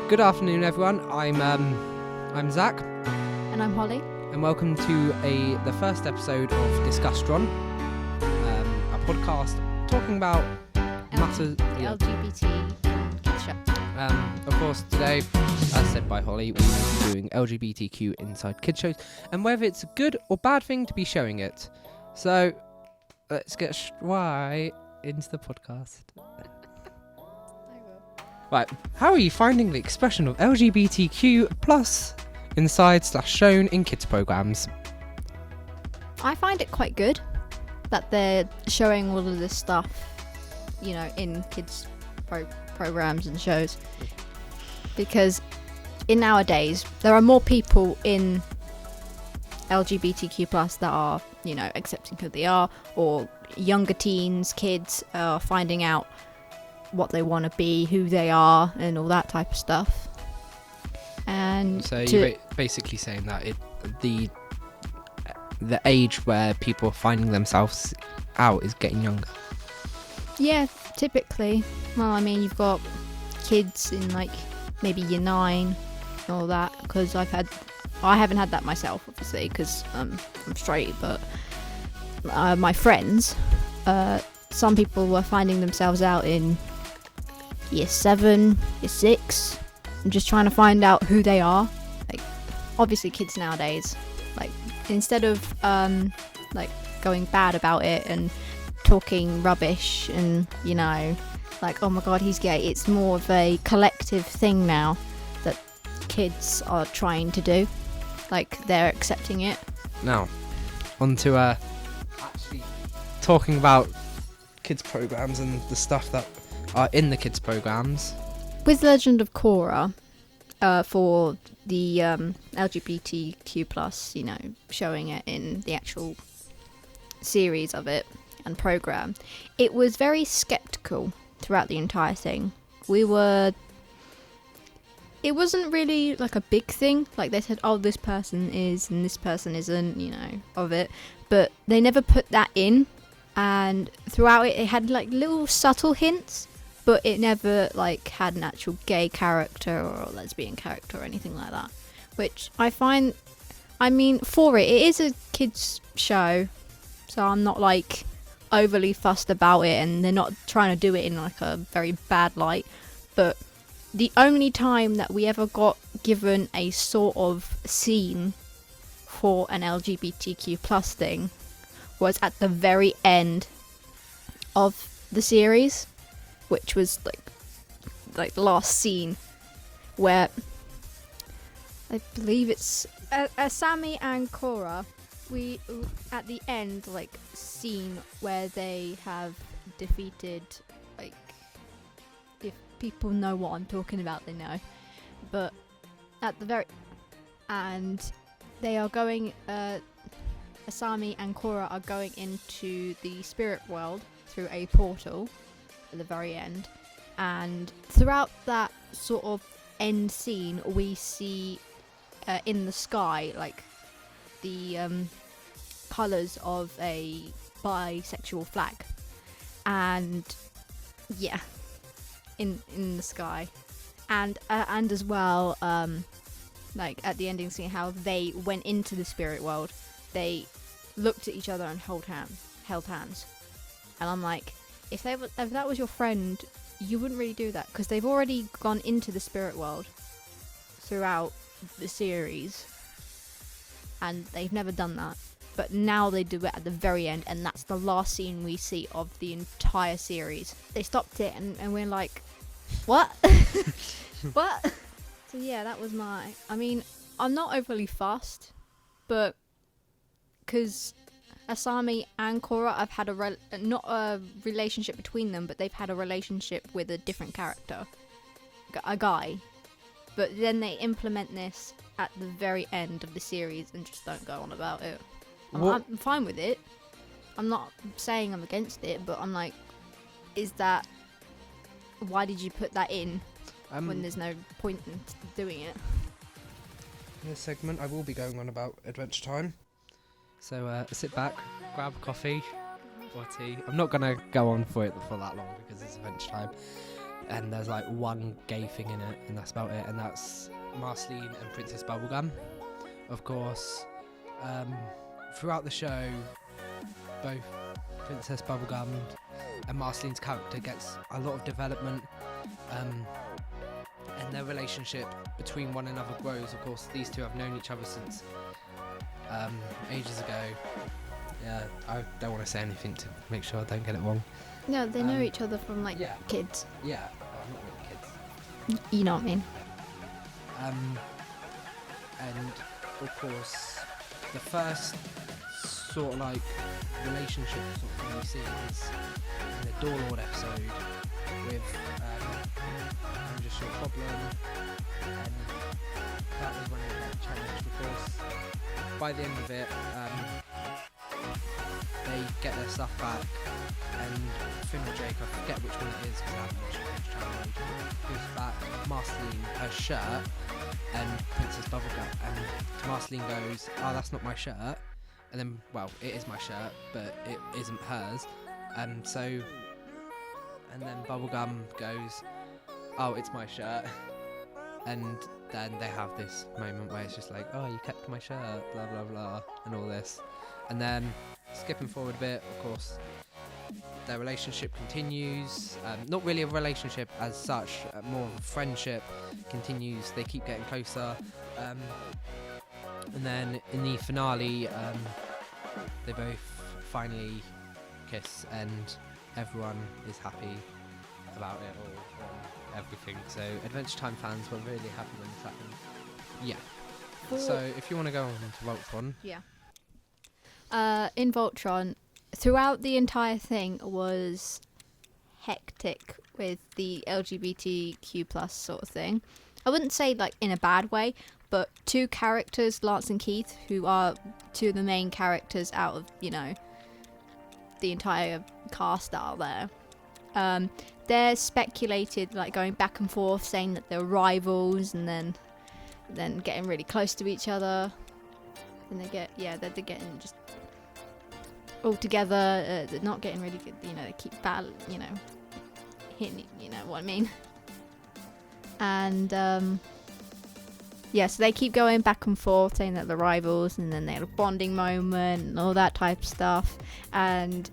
Good afternoon, everyone. I'm Zach, And I'm Holly. and welcome to the first episode of Discustron, a podcast talking about matters. The LGBT kids show. Of course, today, as said by Holly, we will be doing LGBTQ inside kids shows, and whether it's a good or bad thing to be showing it. So, let's get right into the podcast. Right, how are you finding the expression of LGBTQ plus inside/shown in kids programs? I find it quite good that they're showing all of this stuff, in kids programs and shows, because in nowadays there are more people in LGBTQ plus that are, accepting who they are, or younger teens, kids are finding out what they want to be, who they are, and all that type of stuff. And so you're basically saying that the age where people are finding themselves out is getting younger. Yeah, typically. Well, I mean, you've got kids in maybe year 9 and all that, because I haven't had that myself, obviously, because I'm straight, but my friends, some people were finding themselves out in year 7, year 6, and just trying to find out who they are. Obviously kids nowadays, instead of going bad about it and talking rubbish and oh my god, he's gay, it's more of a collective thing now that kids are trying to do. They're accepting it. Now, on to actually talking about kids programs and the stuff that are in the kids programs. With Legend of Korra, for the LGBTQ plus, showing it in the actual series of it and program, it was very skeptical throughout the entire thing. It wasn't really a big thing. They said, oh, this person is and this person isn't, of it, but they never put that in. And throughout it had little subtle hints, but it never had an actual gay character or a lesbian character or anything like that. Which I find, for it is a kids show, so I'm not overly fussed about it, and they're not trying to do it in a very bad light. But the only time that we ever got given a sort of scene for an LGBTQ plus thing was at the very end of the series, which was the last scene, where I believe it's Asami and Korra. We at the end scene where they have defeated, if people know what I'm talking about, they know. But at the very, and they are going. Asami and Korra are going into the spirit world through a portal at the very end, and throughout that sort of end scene we see in the sky the colours of a bisexual flag, and in the sky, and as well at the ending scene, how they went into the spirit world, they looked at each other and held hands, and I'm like, if that was your friend, you wouldn't really do that, because they've already gone into the spirit world throughout the series, and they've never done that. But now they do it at the very end, and that's the last scene we see of the entire series. They stopped it, and we're like, what? What? So yeah, that was I'm not overly fussed, but because Asami and Korra, I've had not a relationship between them, but they've had a relationship with a different character, a guy. But then they implement this at the very end of the series and just don't go on about it. I'm fine with it. I'm not saying I'm against it, but I'm like, why did you put that in when there's no point in doing it? In this segment, I will be going on about Adventure Time. So sit back, grab a coffee or tea. I'm not going to go on for that long because it's Adventure Time. and there's like one gay thing in it, and that's about it. And that's Marceline and Princess Bubblegum. Of course, throughout the show, both Princess Bubblegum and Marceline's character gets a lot of development, and their relationship between one another grows. Of course, these two have known each other since ages ago. Yeah, I don't want to say anything to make sure I don't get it wrong. No, they know each other from like yeah. kids. Yeah, well, not really kids. You know what I mean? And of course, the first sort of like relationship sort of thing we see is in the Door Lord episode with I'm Just Your Problem, and that was when it got challenged. Of course, by the end of it, they get their stuff back, and Finn or Jake, I forget which one it is because I haven't watched the challenge, gives back Marceline her shirt and Princess Bubblegum, and Marceline goes, "Oh, that's not my shirt," and then, well, it is my shirt, but it isn't hers, and then Bubblegum goes, "Oh, it's my shirt," and then they have this moment where it's just like, "Oh, you kept my shirt, blah blah blah," and all this, and then skipping forward a bit, of course, their relationship continues. Not really a relationship as such, more of a friendship continues. They keep getting closer, and then in the finale, they both finally kiss, and everyone is happy about it all, everything. So Adventure Time fans were really happy when this happened. Yeah. So if you want to go on to Voltron. Yeah. In Voltron, throughout the entire thing was hectic with the LGBTQ plus sort of thing. I wouldn't say like in a bad way, but two characters, Lance and Keith, who are two of the main characters out of, you know, the entire cast that are there, they're speculated like going back and forth saying that they're rivals, and then getting really close to each other, and they're getting just all together, they're not getting really good, you know, they keep battle, you know, hitting, you know what I mean. And so they keep going back and forth saying that they're rivals, and then they have a bonding moment and all that type of stuff, and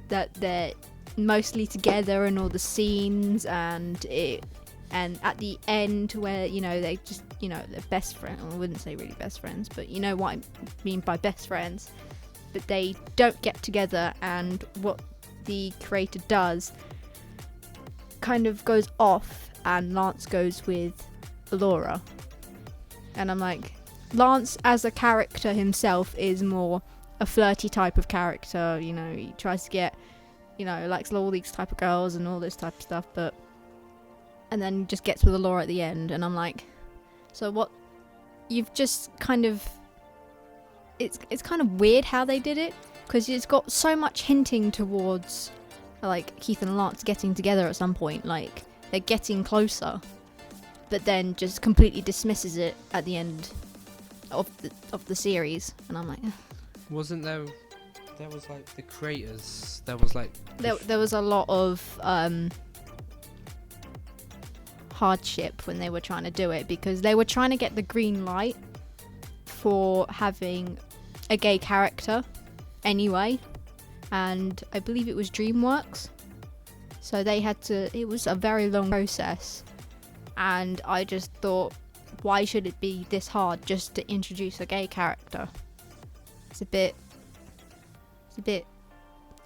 that they're mostly together in all the scenes, and at the end where, you know, they just, you know, they're best friends. I wouldn't say really best friends, but you know what I mean by best friends. But they don't get together, and what the creator does kind of goes off, and Lance goes with Laura. And I'm like, Lance as a character himself is more a flirty type of character, you know, he tries to get, you know, likes all these type of girls and all this type of stuff, and then just gets with Laura at the end, and I'm like, so what, you've just kind of, it's kind of weird how they did it, because it's got so much hinting towards like Keith and Lance getting together at some point, like they're getting closer, but then just completely dismisses it at the end of the series, and I'm like, wasn't there was like the creators, there was like there was a lot of hardship when they were trying to do it, because they were trying to get the green light for having a gay character anyway, and I believe it was DreamWorks, so they had to, it was a very long process, and I just thought, why should it be this hard just to introduce a gay character? It's a bit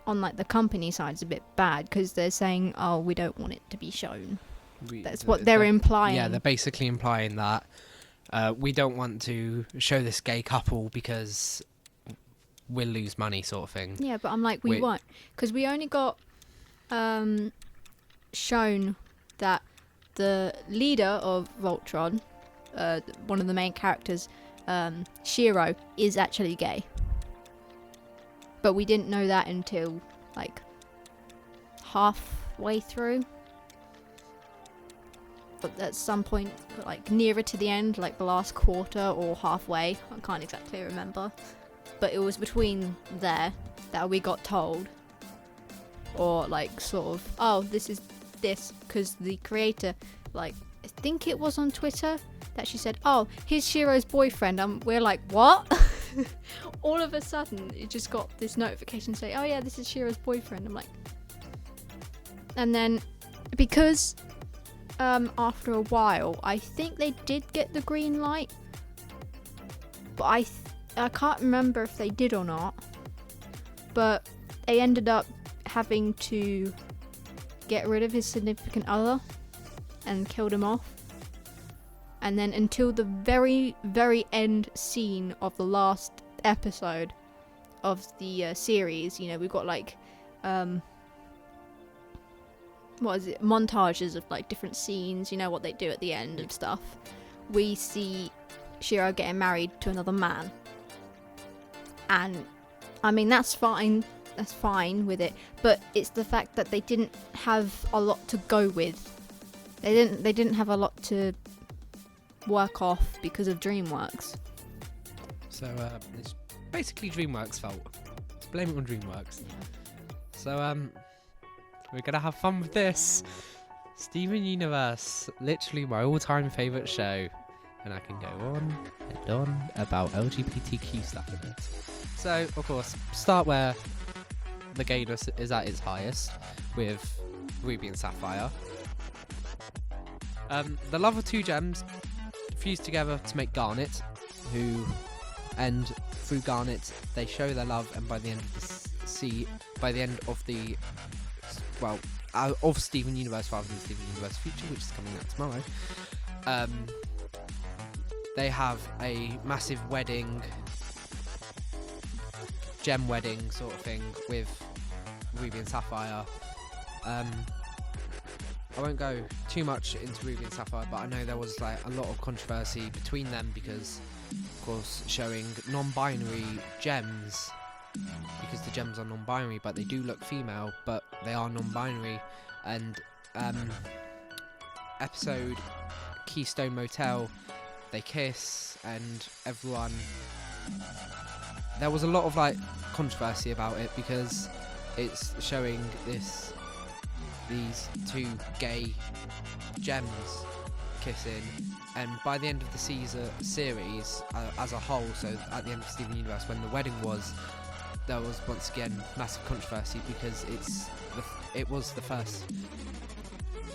on like the company side, it's a bit bad, because they're saying, oh, we don't want it to be shown. That's what they're implying. Yeah, they're basically implying that we don't want to show this gay couple because we'll lose money, sort of thing. Yeah, but I'm like, we won't, because we only got shown that the leader of Voltron, one of the main characters, Shiro, is actually gay. But we didn't know that until like halfway through. But at some point, like nearer to the end, like the last quarter or halfway, I can't exactly remember. But it was between there that we got told. Or like sort of, oh, this is this because the creator, like, I think it was on Twitter that she said, "Oh, he's Shiro's boyfriend." We're like, what? All of a sudden, it just got this notification saying, "Oh yeah, this is Shiro's boyfriend." I'm like, and then because after a while, I think they did get the green light, but I can't remember if they did or not. But they ended up having to get rid of his significant other and killed him off. And then until the very, very end scene of the last episode of the series, you know, we've got like montages of like different scenes, you know, what they do at the end and stuff. We see Shiro getting married to another man, and I mean, that's fine with it, but it's the fact that they didn't have a lot to go with. They didn't have a lot to work off because of DreamWorks. So it's basically DreamWorks' fault. Let's blame it on DreamWorks. So we're gonna have fun with this. Steven Universe, literally my all-time favourite show, and I can go on and on about LGBTQ stuff in it. So of course, start where the gayness is at its highest with Ruby and Sapphire. The love of two gems fused together to make Garnet, and through Garnet they show their love, and by the end of Steven Universe rather than Steven Universe Future, which is coming out tomorrow, they have a massive wedding, gem wedding sort of thing with Ruby and Sapphire. I won't go too much into Ruby and Sapphire, but I know there was like a lot of controversy between them because, of course, showing non-binary gems, because the gems are non-binary, but they do look female, but they are non-binary. And episode Keystone Motel, they kiss, and everyone. There was a lot of like controversy about it because it's showing these two gay gems kissing, and by the end of the series as a whole, so at the end of Steven Universe, when the wedding was, there was once again massive controversy because it was the first,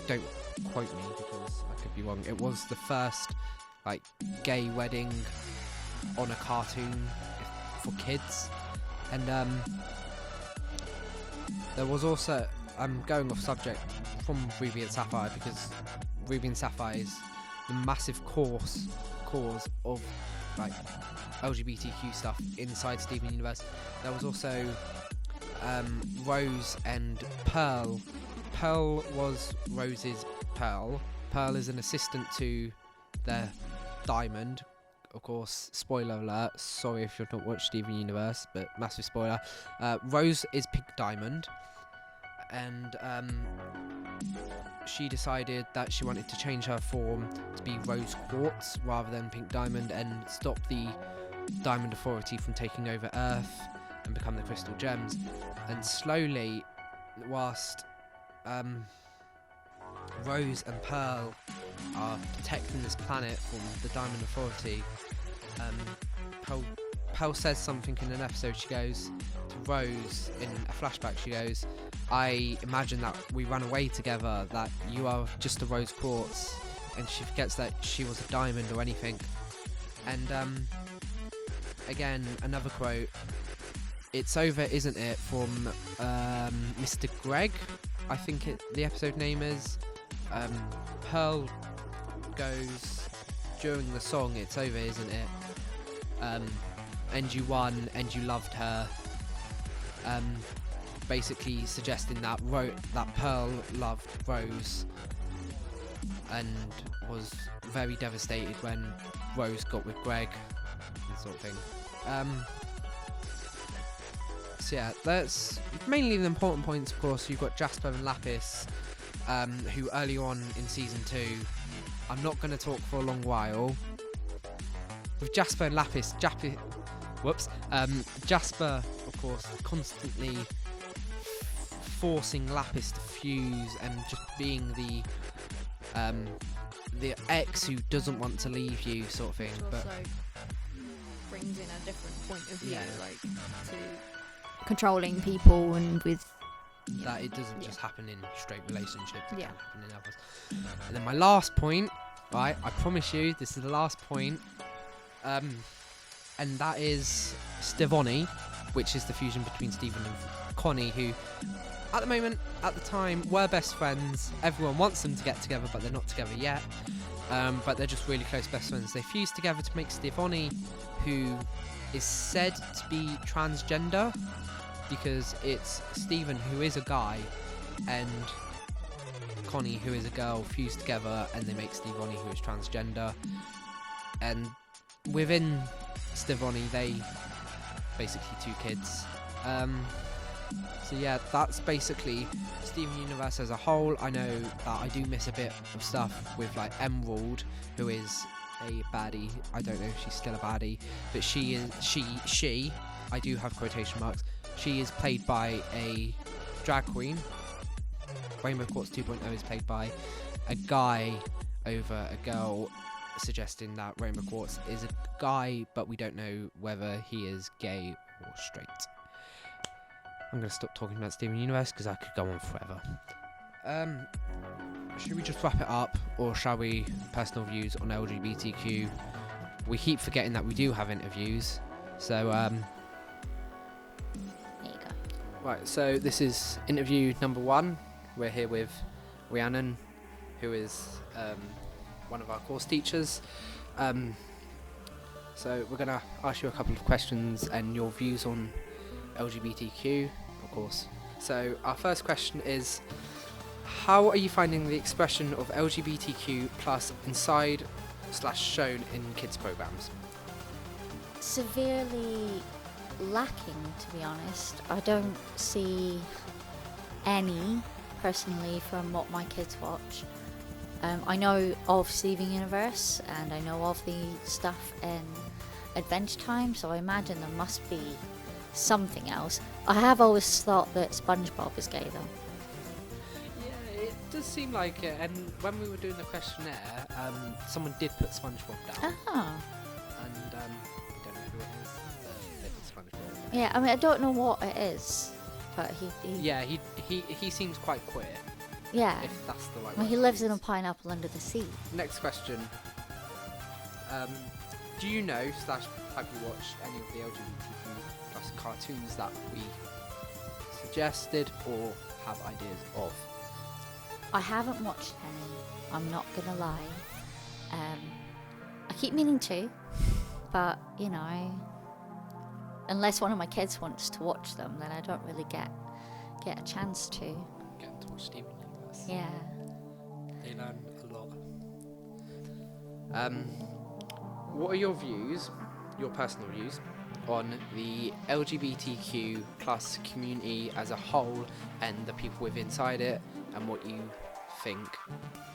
don't quote me because I could be wrong, it was the first like gay wedding on a cartoon for kids. And there was also, I'm going off subject from Ruby and Sapphire because Ruby and Sapphire is the massive cause of like LGBTQ stuff inside Steven Universe. There was also Rose and Pearl. Pearl was Rose's Pearl. Pearl is an assistant to their Diamond. Of course, spoiler alert, sorry if you've not watched Steven Universe, but massive spoiler. Rose is Pink Diamond, and she decided that she wanted to change her form to be Rose Quartz rather than Pink Diamond and stop the Diamond Authority from taking over Earth and become the Crystal Gems. And slowly, whilst Rose and Pearl are protecting this planet from the Diamond Authority, Pearl says something in an episode. She goes to Rose in a flashback, she goes, "I imagine that we ran away together, that you are just a Rose Quartz," and she forgets that she was a diamond or anything. And again, another quote, "It's over, isn't it?" from Mr. Greg, I think the episode name is. Pearl goes during the song, "It's over, isn't it? And you won, and you loved her." Basically suggesting that that Pearl loved Rose and was very devastated when Rose got with Greg, and sort of thing. So yeah, that's mainly the important points. Of course, you've got Jasper and Lapis, who early on in season 2, I'm not going to talk for a long while. With Jasper and Lapis, Jasper, of course, constantly forcing Lapis to fuse and just being the ex who doesn't want to leave you, sort of thing. Which But also brings in a different point of view, Yeah. like to controlling people and with that it doesn't Yeah. just happen in straight relationships, it Yeah. can happen in others. And then my last point, right, I promise you this is the last point, and that is Stevoni, which is the fusion between Stephen and Connie, who at the moment, at the time, were best friends. Everyone wants them to get together, but they're not together yet. But they're just really close best friends. They fused together to make Stevoni, who is said to be transgender, because it's Stephen, who is a guy, and Connie, who is a girl, fused together, and they make Stevoni, who is transgender. And within Stevoni, they basically 2 kids. So yeah, that's basically Steven Universe as a whole. I know that I do miss a bit of stuff with like Emerald, who is a baddie. I don't know if she's still a baddie, but she, I do have quotation marks, she is played by a drag queen. Rainbow Quartz 2.0 is played by a guy over a girl, suggesting that Rainbow Quartz is a guy, but we don't know whether he is gay or straight. I'm going to stop talking about Steven Universe because I could go on forever. Should we just wrap it up, or shall we personal views on LGBTQ? We keep forgetting that we do have interviews. So, there you go. right, so this is interview number 1. We're here with Rhiannon, who is one of our course teachers. So we're going to ask you a couple of questions and your views on LGBTQ, of course. So our first question is, how are you finding the expression of LGBTQ plus inside / shown in kids programs? Severely lacking, to be honest. I don't see any, personally, from what my kids watch. I know of Steven Universe, and I know of the stuff in Adventure Time, so I imagine there must be something else. I have always thought that SpongeBob is gay, though. Yeah, it does seem like it. And when we were doing the questionnaire, someone did put SpongeBob down. Ah. And we don't know who it is, but they put SpongeBob. Yeah, I mean, I don't know what it is, but he Yeah, he seems quite queer, yeah. if that's the right Well, word he to lives in a use. pineapple under the sea. Next question. Do you know / have you watched any of the LGBTQ plus cartoons that we suggested or have ideas of? I haven't watched any, I'm not gonna lie. I keep meaning to, but, you know, unless one of my kids wants to watch them, then I don't really get a chance to. Get to watch Steven Universe. Yeah. They learn a lot. What are your views, your personal views, on the LGBTQ plus community as a whole and the people within inside it, and what you think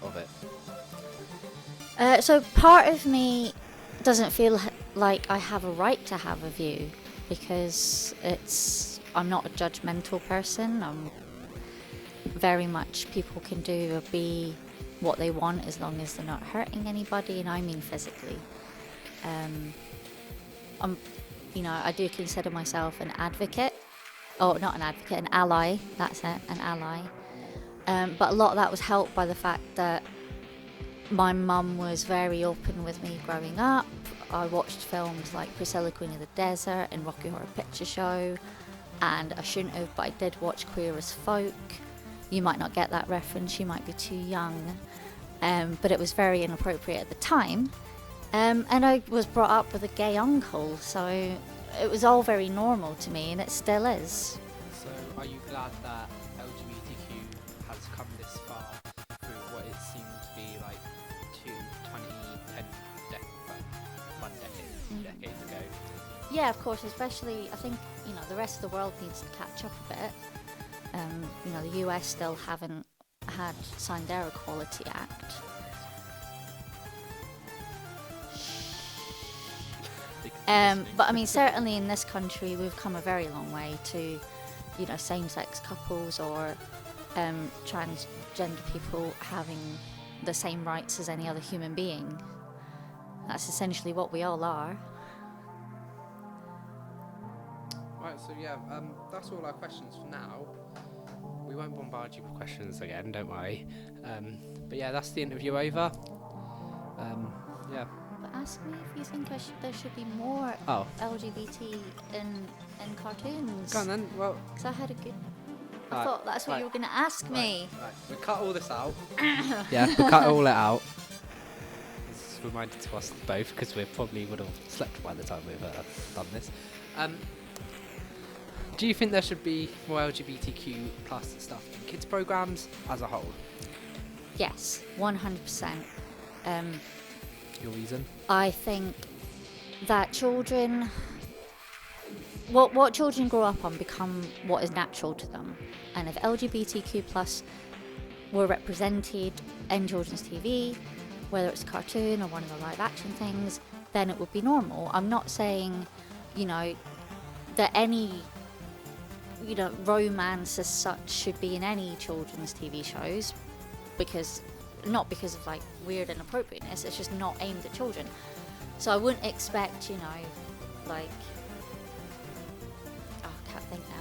of it? So part of me doesn't feel like I have a right to have a view, because I'm not a judgmental person. I'm very much, people can do or be what they want as long as they're not hurting anybody, and I mean physically. I do consider myself an advocate. Oh, not an advocate, an ally. That's it, an ally. But a lot of that was helped by the fact that my mum was very open with me growing up. I watched films like Priscilla, Queen of the Desert and Rocky Horror Picture Show, and I shouldn't have, but I did watch Queer as Folk. You might not get that reference, you might be too young, but it was very inappropriate at the time. And I was brought up with a gay uncle, so it was all very normal to me, and it still is. So are you glad that LGBTQ has come this far through what it seemed to be like 2 decades ago? Yeah, of course, especially I think, the rest of the world needs to catch up a bit. The US still haven't signed their Equality Act. But I mean, certainly in this country, we've come a very long way to same-sex couples or transgender people having the same rights as any other human being. That's essentially what we all are. Right, so yeah, that's all our questions for now. We won't bombard you with questions again, don't worry. But yeah, that's the interview over. Yeah. But ask me if you think there should be more LGBT in cartoons. Go on then. Well, Because I had a good... I Right, thought that's what right, you were going to ask me. right. We cut all this out. Yeah, we cut all it out. It's reminded to us both because we probably would have slept by the time we've done this. Do you think there should be more LGBTQ plus stuff in kids programs as a whole? Yes, 100%. Your reason? I think that children... What children grow up on become what is natural to them. And if LGBTQ plus were represented in children's TV, whether it's a cartoon or one of the live action things, then it would be normal. I'm not saying, that any, romance as such should be in any children's TV shows, not because of like weird inappropriateness, it's just not aimed at children. So I wouldn't expect, like... I can't think now.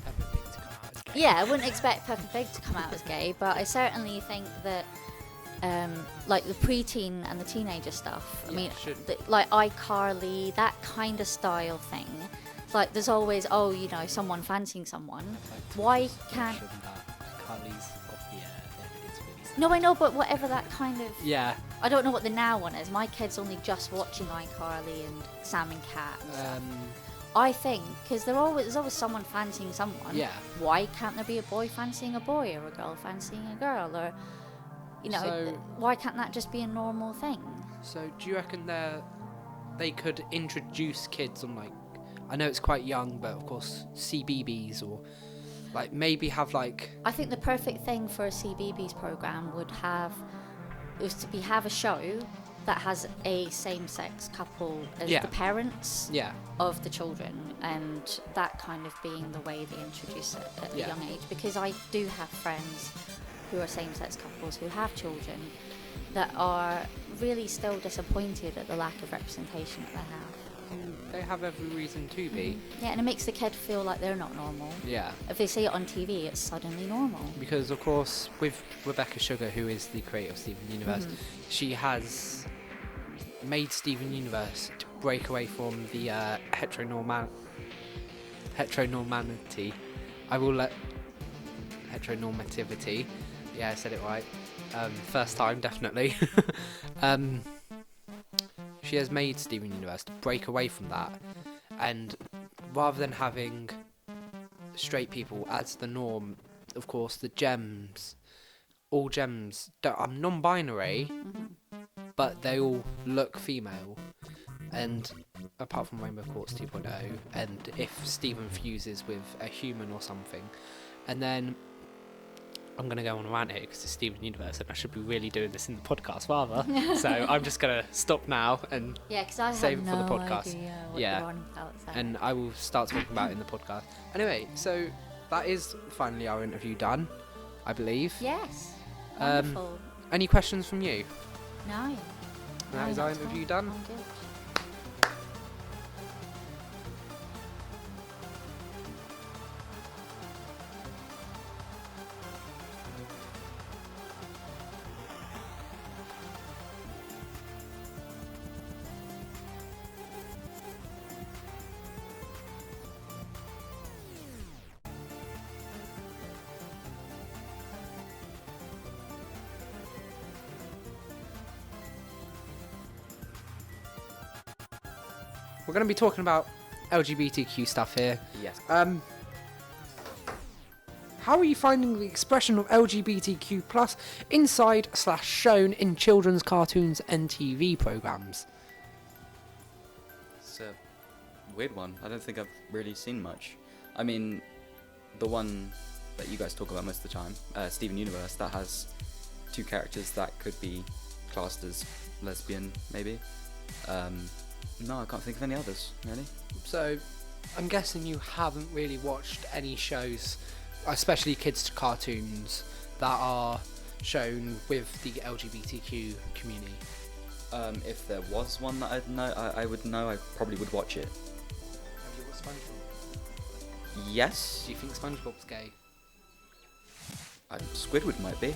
Peppa Pig to come out as gay. Yeah, I wouldn't expect Peppa Pig to come out as gay, but I certainly think that, like the preteen and the teenager stuff. I mean, like iCarly, that kind of style thing. It's like there's always, someone fancying someone. Why can't? Carly's off the air. It's really No, I know, but whatever that kind of. Yeah. I don't know what the now one is. My kid's only just watching iCarly and Sam and Cat and stuff. I think, because there's always someone fancying someone. Yeah. Why can't there be a boy fancying a boy or a girl fancying a girl? Or, why can't that just be a normal thing? So do you reckon they could introduce kids on, like, I know it's quite young, but of course CBBS, or like maybe have like... I think the perfect thing for a CBBS program would have a show that has a same-sex couple as the parents of the children, and that kind of being the way they introduce it at a young age. Because I do have friends who are same-sex couples who have children that are really still disappointed at the lack of representation that they have. They have every reason to be. Yeah, and it makes the kid feel like they're not normal. Yeah. If they see it on TV, it's suddenly normal. Because, of course, with Rebecca Sugar, who is the creator of Steven Universe, she has made Steven Universe to break away from the heteronormativity. Heteronormativity. Yeah, I said it right. First time, definitely. She has made Steven Universe to break away from that, and rather than having straight people as the norm, of course, all gems are non-binary, but they all look female, and apart from Rainbow Quartz 2.0, and if Steven fuses with a human or something, and then I'm going to go on a rant here because it's Steven Universe and I should be really doing this in the podcast rather. So I'm just going to stop now and save it for the podcast. What you're on about, so. And I will start talking about it in the podcast. Anyway, so that is finally our interview done, I believe. Yes. Wonderful. Any questions from you? No. That is our interview done. I'm good. We're going to be talking about LGBTQ stuff here. Yes. How are you finding the expression of LGBTQ plus inside/shown in children's cartoons and TV programs? It's a weird one. I don't think I've really seen much. I mean, the one that you guys talk about most of the time, Steven Universe, that has two characters that could be classed as lesbian, maybe. No, I can't think of any others, really. So, I'm guessing you haven't really watched any shows, especially kids' cartoons, that are shown with the LGBTQ community. If there was one that I would know, I probably would watch it. Have you watched SpongeBob? Yes. Do you think SpongeBob's gay? Squidward might be.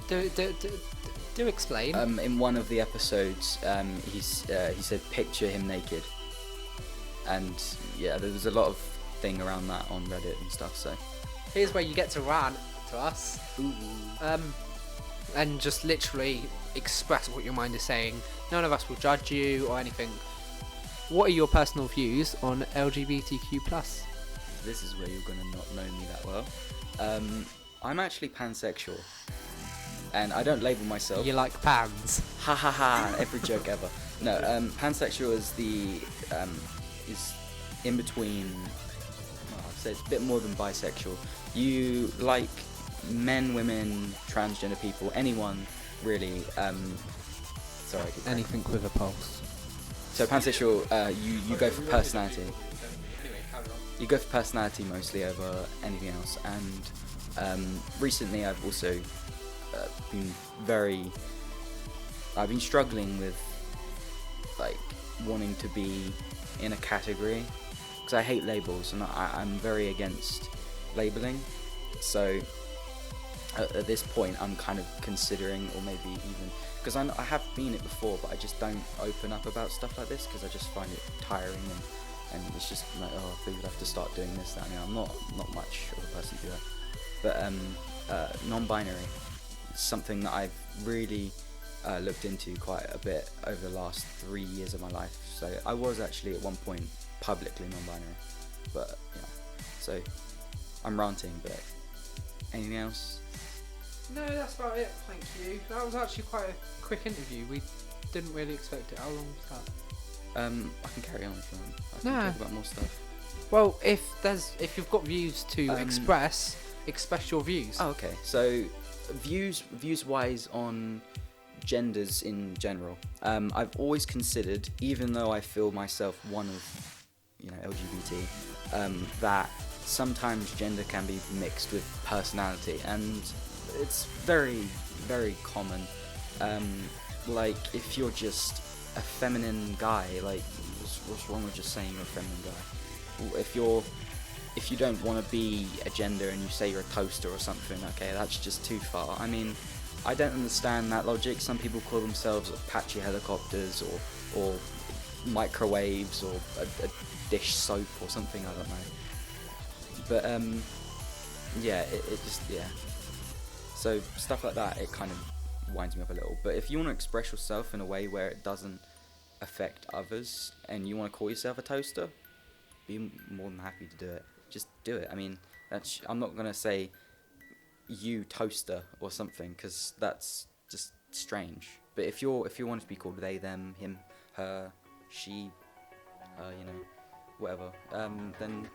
Do explain. In one of the episodes, he said picture him naked, and yeah, there was a lot of thing around that on Reddit and stuff. So Here's where you get to rant to us. ooh. And just literally express what your mind is saying. None of us will judge you or anything. What are your personal views on LGBTQ+? This is where you're gonna not know me that well. I'm actually pansexual, and I don't label myself. You like pans? Ha ha ha! Every joke ever. No, pansexual is is in between. Well, I'd say it's a bit more than bisexual. You like men, women, transgender people, anyone really. Sorry. I keep going. Anything with a pulse. So pansexual, you go for personality. You go for personality mostly over anything else. And recently, I've also I've been struggling with like wanting to be in a category because I hate labels and I'm very against labeling. So at this point, I'm kind of considering, or maybe even because I have been it before, but I just don't open up about stuff like this because I just find it tiring and it's just like, oh, I would have to start doing this, that. I mean, I'm not much of a person to do that. But non-binary is something that I've really looked into quite a bit over the last 3 years of my life. So I was actually at one point publicly non-binary, but yeah. So I'm ranting, but anything else? No, that's about it. Thank you. That was actually quite a quick interview. We didn't really expect it. How long was that? I can carry on if you want. I can No. talk about more stuff. Well, if you've got views to express your views. Oh, okay. So views wise on genders in general. I've always considered, even though I feel myself one of, LGBT, that sometimes gender can be mixed with personality, and it's very, very common. Like if you're just a feminine guy, like what's wrong with just saying you're a feminine guy? If you don't want to be a gender and you say you're a toaster or something, okay, that's just too far. I mean, I don't understand that logic. Some people call themselves Apache helicopters or microwaves or a dish soap or something, I don't know. But yeah, it just, yeah. So stuff like that, it kind of winds me up a little. But if you want to express yourself in a way where it doesn't affect others and you want to call yourself a toaster, be more than happy to do it. Just do it. I mean, I'm not gonna say you toaster or something because that's just strange. But if you want to be called they, them, him, her, she, whatever, then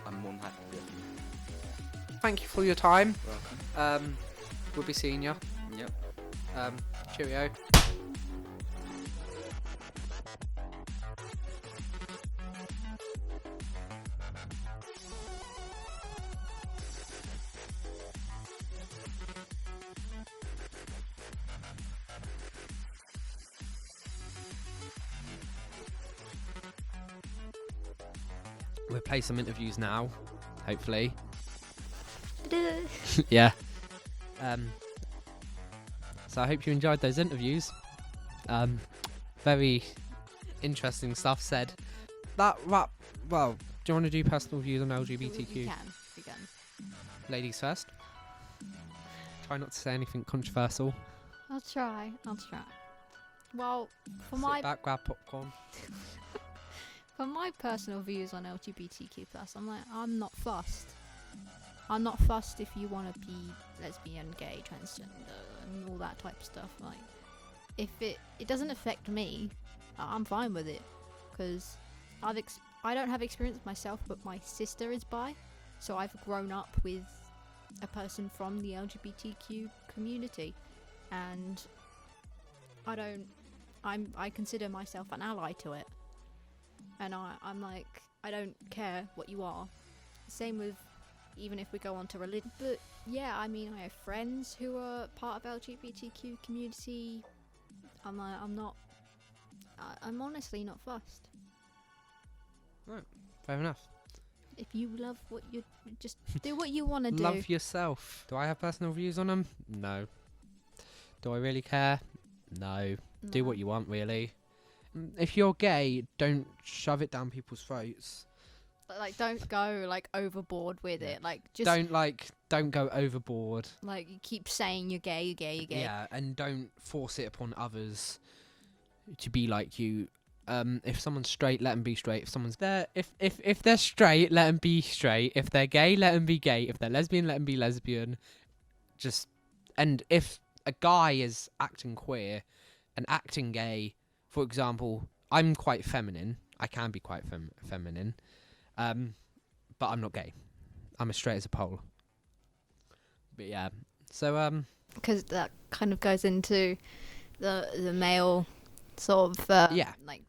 I'm more than happy to do it. Thank you for your time. Welcome. We'll be seeing you. Yep. Cheerio. We'll play some interviews now, hopefully. Yeah. So I hope you enjoyed those interviews. Very interesting stuff said. Well, do you want to do personal views on LGBTQ? We can. Ladies first. Try not to say anything controversial. I'll try. Well, Sit back, grab popcorn. for my personal views on LGBTQ+, I'm not fussed. I'm not fussed if you want to be lesbian, gay, transgender, and all that type of stuff. Like, if it doesn't affect me, I'm fine with it, because I don't have experience myself, but my sister is bi, so I've grown up with a person from the LGBTQ community, and I consider myself an ally to it. and I'm like, I don't care what you are. Same with, even if we go on to religion. But yeah, I mean, I have friends who are part of LGBTQ community. I'm honestly not fussed. Fair enough. If you love what you just do what you want to do. Love yourself. Do I have personal views on them? No. Do I really care? No. Do what you want, really. If you're gay, don't shove it down people's throats. But, like, don't go like overboard with it. Like, just Don't go overboard. like you keep saying you're gay, you're gay, you're gay. Yeah, and don't force it upon others to be like you. If someone's straight, let them be straight. If someone's there, if they're straight, let them be straight. If they're gay, let them be gay. If they're lesbian, let them be lesbian. And if a guy is acting queer and acting gay, for example, I'm quite feminine. I can be quite feminine, but I'm not gay. I'm as straight as a pole. But yeah, so Because that kind of goes into the male sort of like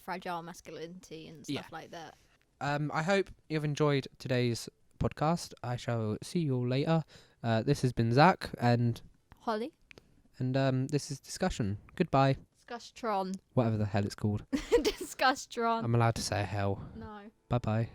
fragile masculinity and stuff like that. I hope you've enjoyed today's podcast. I shall see you all later. This has been Zach and Holly. And this is Discussion. Goodbye. Discusstron. Whatever the hell it's called. Discusstron. I'm allowed to say hell. No. Bye bye.